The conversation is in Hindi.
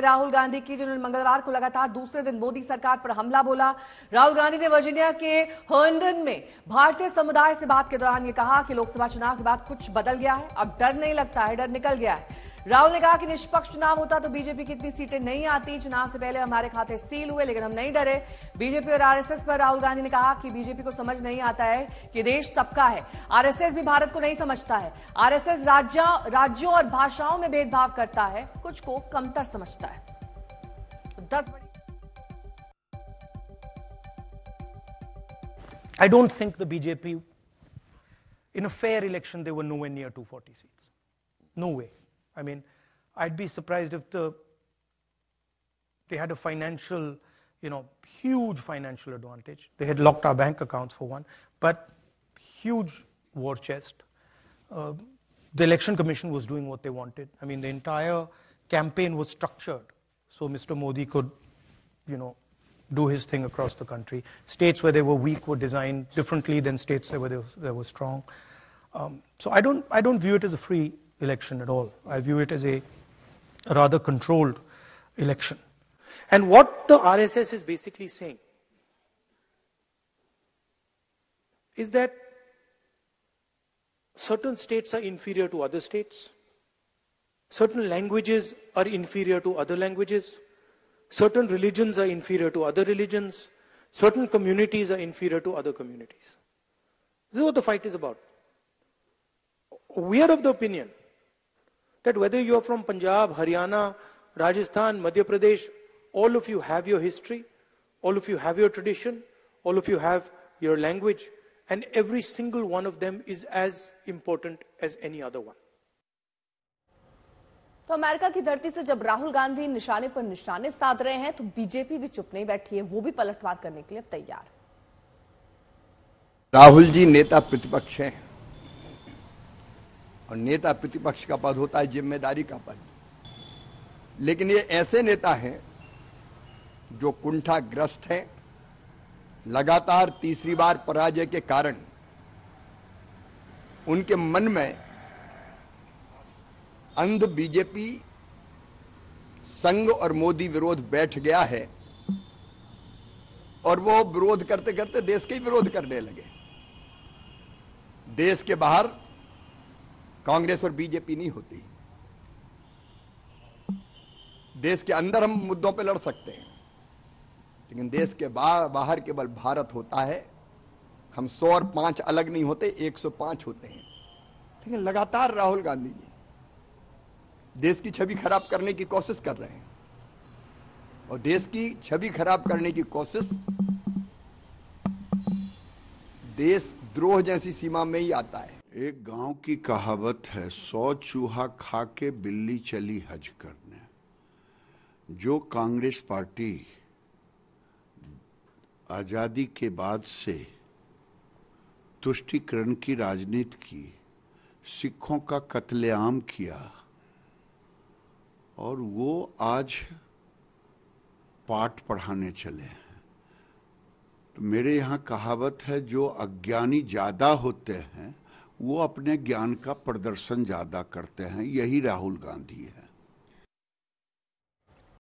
राहुल गांधी की, जिन्होंने मंगलवार को लगातार दूसरे दिन मोदी सरकार पर हमला बोला। राहुल गांधी ने वर्जीनिया के हर्नडन में भारतीय समुदाय से बात के दौरान यह कहा कि लोकसभा चुनाव के बाद कुछ बदल गया है, अब डर नहीं लगता है, डर निकल गया है। राहुल ने कहा कि निष्पक्ष चुनाव होता तो बीजेपी की इतनी सीटें नहीं आती, चुनाव से पहले हमारे खाते सील हुए लेकिन हम नहीं डरे। बीजेपी और आरएसएस पर राहुल गांधी ने कहा कि बीजेपी को समझ नहीं आता है कि देश सबका है, आरएसएस भी भारत को नहीं समझता है। आरएसएस राज्यों और भाषाओं में भेदभाव करता है, कुछ को कमतर समझता है। 10 I don't think the BJP, in a fair election, they were nowhere near 240 seats. No way. I mean, I'd be surprised if they had a financial, huge financial advantage. They had locked our bank accounts for one, but huge war chest. The election commission was doing what they wanted. I mean, the entire campaign was structured so Mr. Modi could, do his thing across the country. States where they were weak were designed differently than states where they were strong. So I don't view it as a free election at all. I view it as a rather controlled election. And what the RSS is basically saying is that certain states are inferior to other states, certain languages are inferior to other languages, certain religions are inferior to other religions, certain communities are inferior to other communities. This is what the fight is about. We are of the opinion that whether you are from Punjab, Haryana, Rajasthan, Madhya Pradesh, all of you have your history, all of you have your tradition, all of you have your language, and every single one of them is as important as any other one. तो अमेरिका की धरती से जब राहुल गांधी निशाने पर निशाने साध रहे हैं तो बीजेपी भी चुप नहीं बैठी है, वो भी पलटवार करने के लिए अब तैयार। राहुल जी नेता प्रतिपक्ष हैं और नेता प्रतिपक्ष का पद होता है जिम्मेदारी का पद, लेकिन ये ऐसे नेता हैं जो कुंठाग्रस्त हैं। लगातार तीसरी बार पराजय के कारण उनके मन में अंध बीजेपी संघ और मोदी विरोध बैठ गया है और वो विरोध करते करते देश के ही विरोध करने लगे। देश के बाहर कांग्रेस और बीजेपी नहीं होती, देश के अंदर हम मुद्दों पे लड़ सकते हैं, लेकिन देश के बाहर केवल भारत होता है। हम 100 और 5 अलग नहीं होते, 105 होते हैं। लेकिन लगातार राहुल गांधी जी देश की छवि खराब करने की कोशिश कर रहे हैं और देश की छवि खराब करने की कोशिश देशद्रोह जैसी सीमा में ही आता है। एक गांव की कहावत है, 100 चूहा खा के बिल्ली चली हज करने। जो कांग्रेस पार्टी आजादी के बाद से तुष्टीकरण की राजनीति की, सिखों का कत्लेआम किया और वो आज पाठ पढ़ाने चले हैं, तो मेरे यहाँ कहावत है, जो अज्ञानी ज्यादा होते हैं वो अपने ज्ञान का प्रदर्शन ज्यादा करते हैं। यही राहुल गांधी है।